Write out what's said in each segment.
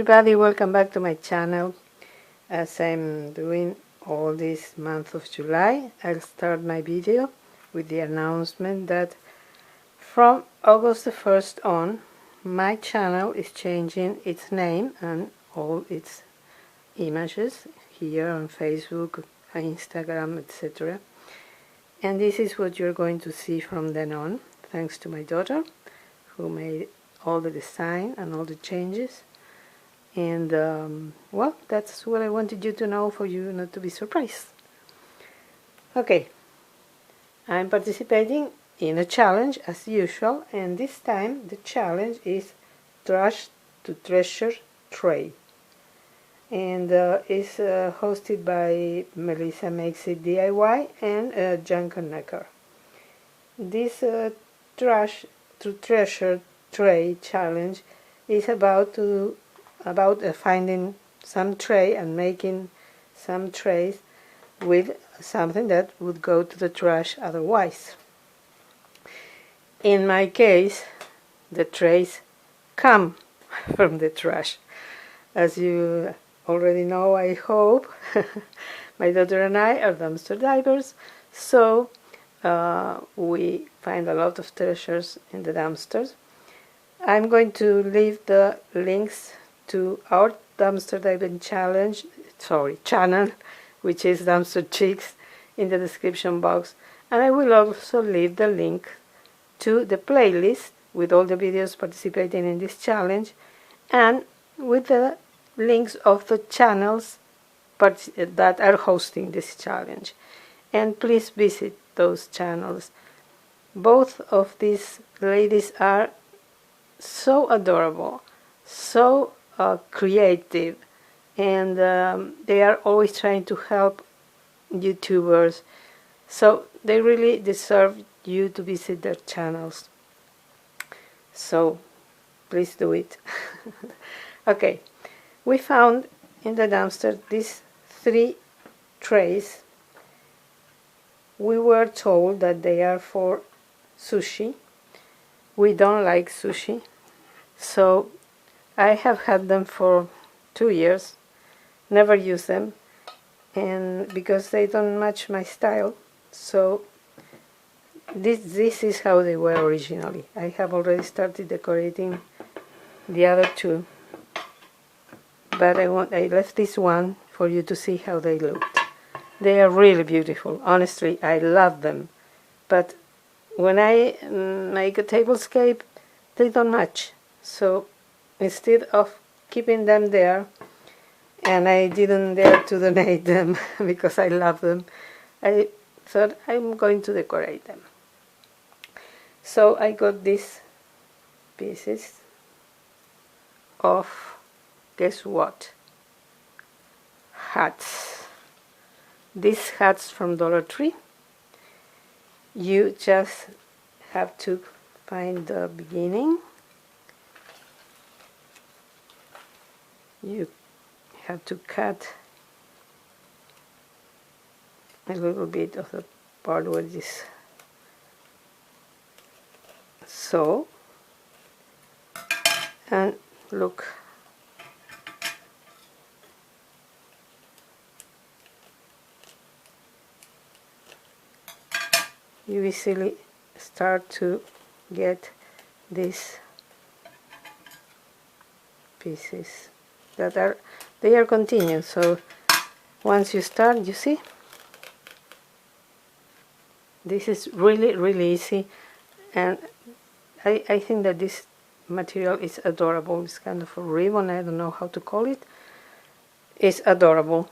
everybody, welcome back to my channel. As I'm doing all this month of July, I'll start my video with the announcement that from August the 1st on, my channel is changing its name and all its images here on Facebook, Instagram, etc. And this is what you're going to see from then on, thanks to my daughter, who made all the design and all the changes. And well, that's what I wanted you to know, for you not to be surprised. Okay, I'm participating in a challenge as usual, and this time the challenge is Trash to Treasure Tray, and is hosted by Melissa Makes It DIY and Junkernecker. This Trash to Treasure Tray challenge is about finding some tray and making some trays with something that would go to the trash otherwise. In my case, the trays come from the trash. As you already know, I hope, my daughter and I are dumpster divers, so we find a lot of treasures in the dumpsters. I'm going to leave the links to our dumpster diving channel, which is Dumpster Chicks, in the description box, and I will also leave the link to the playlist with all the videos participating in this challenge, and with the links of the channels that are hosting this challenge. And please visit those channels. Both of these ladies are so adorable, so creative, and they are always trying to help YouTubers, so they really deserve you to visit their channels. So please do it. Okay, we found in the dumpster these 3 trays. We were told that they are for sushi. We don't like sushi, so I have had them for 2 years, never use them, and because they don't match my style, so this is how they were originally. I have already started decorating the other 2, but I left this one for you to see how they looked. They are really beautiful. Honestly, I love them, but when I make a tablescape, they don't match. So instead of keeping them there, and I didn't dare to donate them because I love them, I thought I'm going to decorate them. So I got these pieces of, guess what? Hats. These hats from Dollar Tree. You just have to find the beginning. You have to cut a little bit of the part where this so, and look, you easily start to get these pieces that are continuous. So once you start, you see, this is really easy, and I think that this material is adorable. It's kind of a ribbon, I don't know how to call it. It's adorable.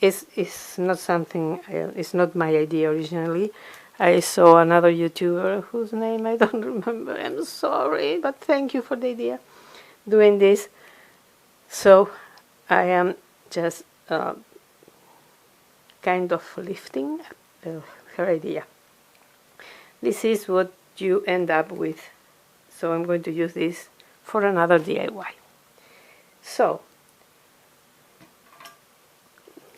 It's not something, it's not my idea originally. I saw another YouTuber whose name I don't remember, I'm sorry, but thank you for the idea, doing this. So I am just kind of lifting her idea. This is what you end up with. So I'm going to use this for another DIY. So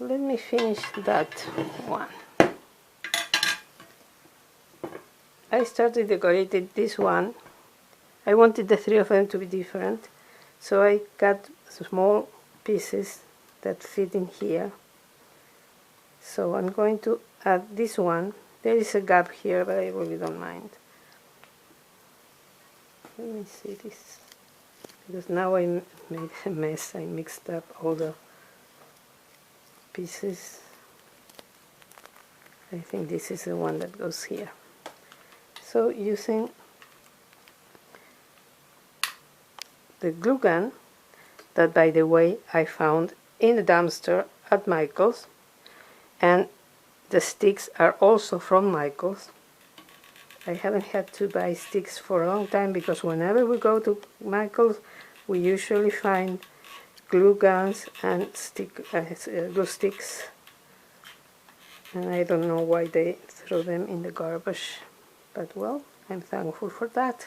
let me finish that one. I started decorating this one. I wanted the 3 of them to be different, So I cut small pieces that fit in here. So I'm going to add this one. There is a gap here, but I really don't mind. Let me see this, because now I made a mess. I mixed up all the pieces. I think this is the one that goes here. So using the glue gun, that by the way I found in the dumpster at Michael's, and the sticks are also from Michael's. I haven't had to buy sticks for a long time, because whenever we go to Michael's we usually find glue guns and glue sticks, and I don't know why they throw them in the garbage, but well, I'm thankful for that.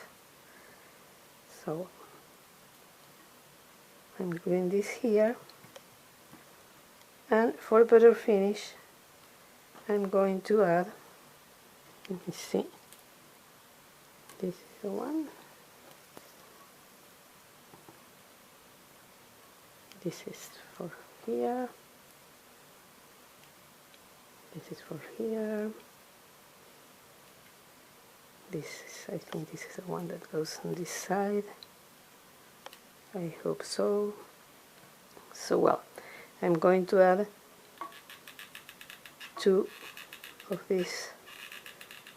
So I'm gluing this here, and for a better finish I'm going to add, let me see, this is the one, this is for here, this is for here, this is, I think this is the one that goes on this side, I hope so. So well, I'm going to add 2 of these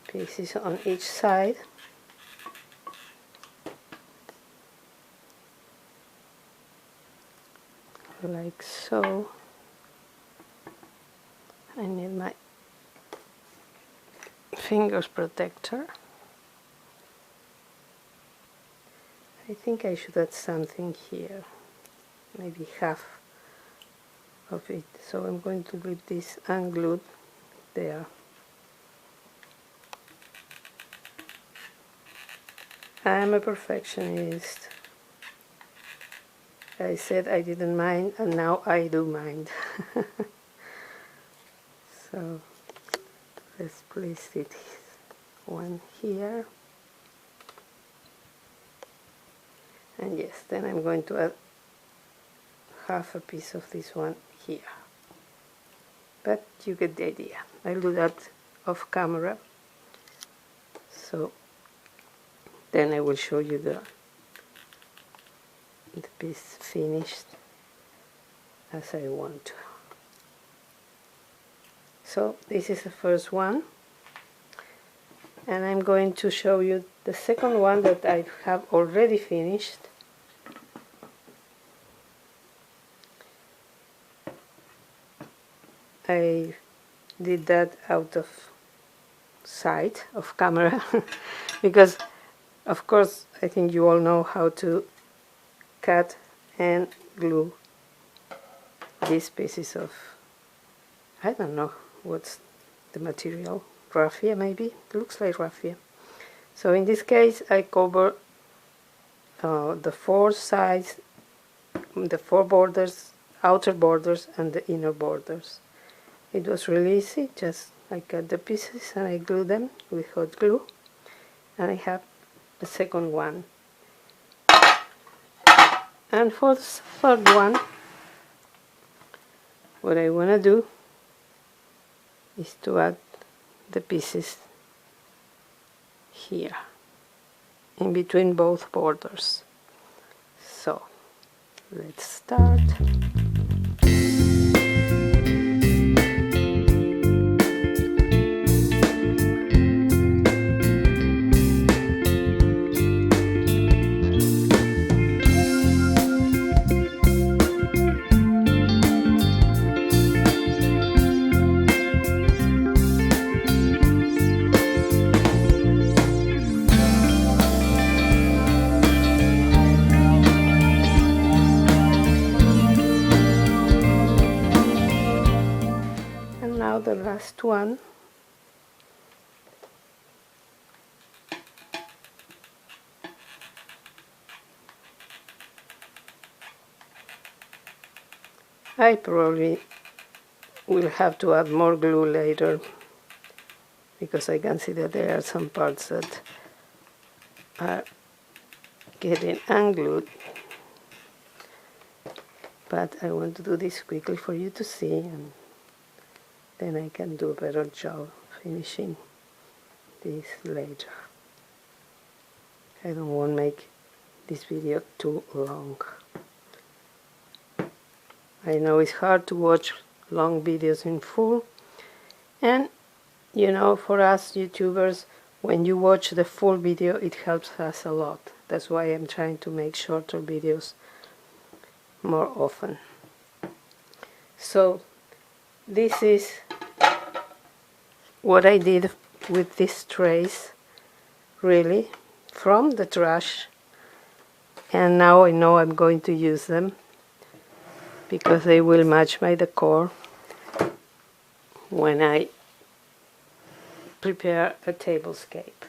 pieces on each side, like so. I need my fingers protector. I think I should add something here, maybe half of it. So I'm going to leave this unglued there. I'm a perfectionist. I said I didn't mind, and now I do mind. So let's place it one here, and yes, then I'm going to add half a piece of this one here, but you get the idea. I'll do that off camera, so then I will show you the piece finished as I want to. So this is the first one, and I'm going to show you the second one that I have already finished. I did that out of sight, of camera, because of course I think you all know how to cut and glue these pieces of, I don't know what's the material, raffia maybe, it looks like raffia. So in this case I cover the 4 sides, the 4 borders, outer borders and the inner borders. It was really easy, just I cut the pieces and I glue them with hot glue, and I have the second one. And for the third one, what I want to do is to add the pieces here, in between both borders. So, let's start. Now the last one. I probably will have to add more glue later, because I can see that there are some parts that are getting unglued. but I want to do this quickly for you to see, and then I can do a better job finishing this later. I don't want to make this video too long. I know it's hard to watch long videos in full, and you know, for us YouTubers, when you watch the full video it helps us a lot. That's why I'm trying to make shorter videos more often. So this is what I did with these trays, really, from the trash, and now I know I'm going to use them because they will match my decor when I prepare a tablescape.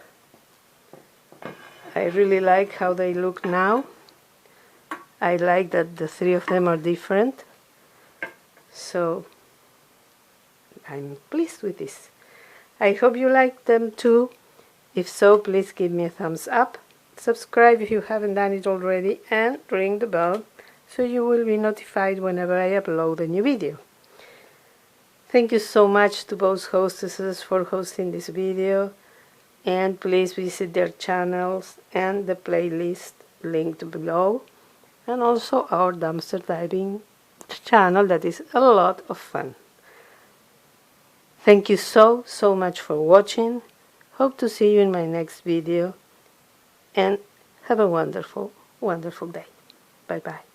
I really like how they look now. I like that the three of them are different, so I'm pleased with this. I hope you like them too. If so, please give me a thumbs up, subscribe if you haven't done it already, and ring the bell so you will be notified whenever I upload a new video. Thank you so much to both hostesses for hosting this video, and please visit their channels and the playlist linked below, and also our dumpster diving channel that is a lot of fun. Thank you so much for watching. Hope to see you in my next video, and have a wonderful day. Bye bye.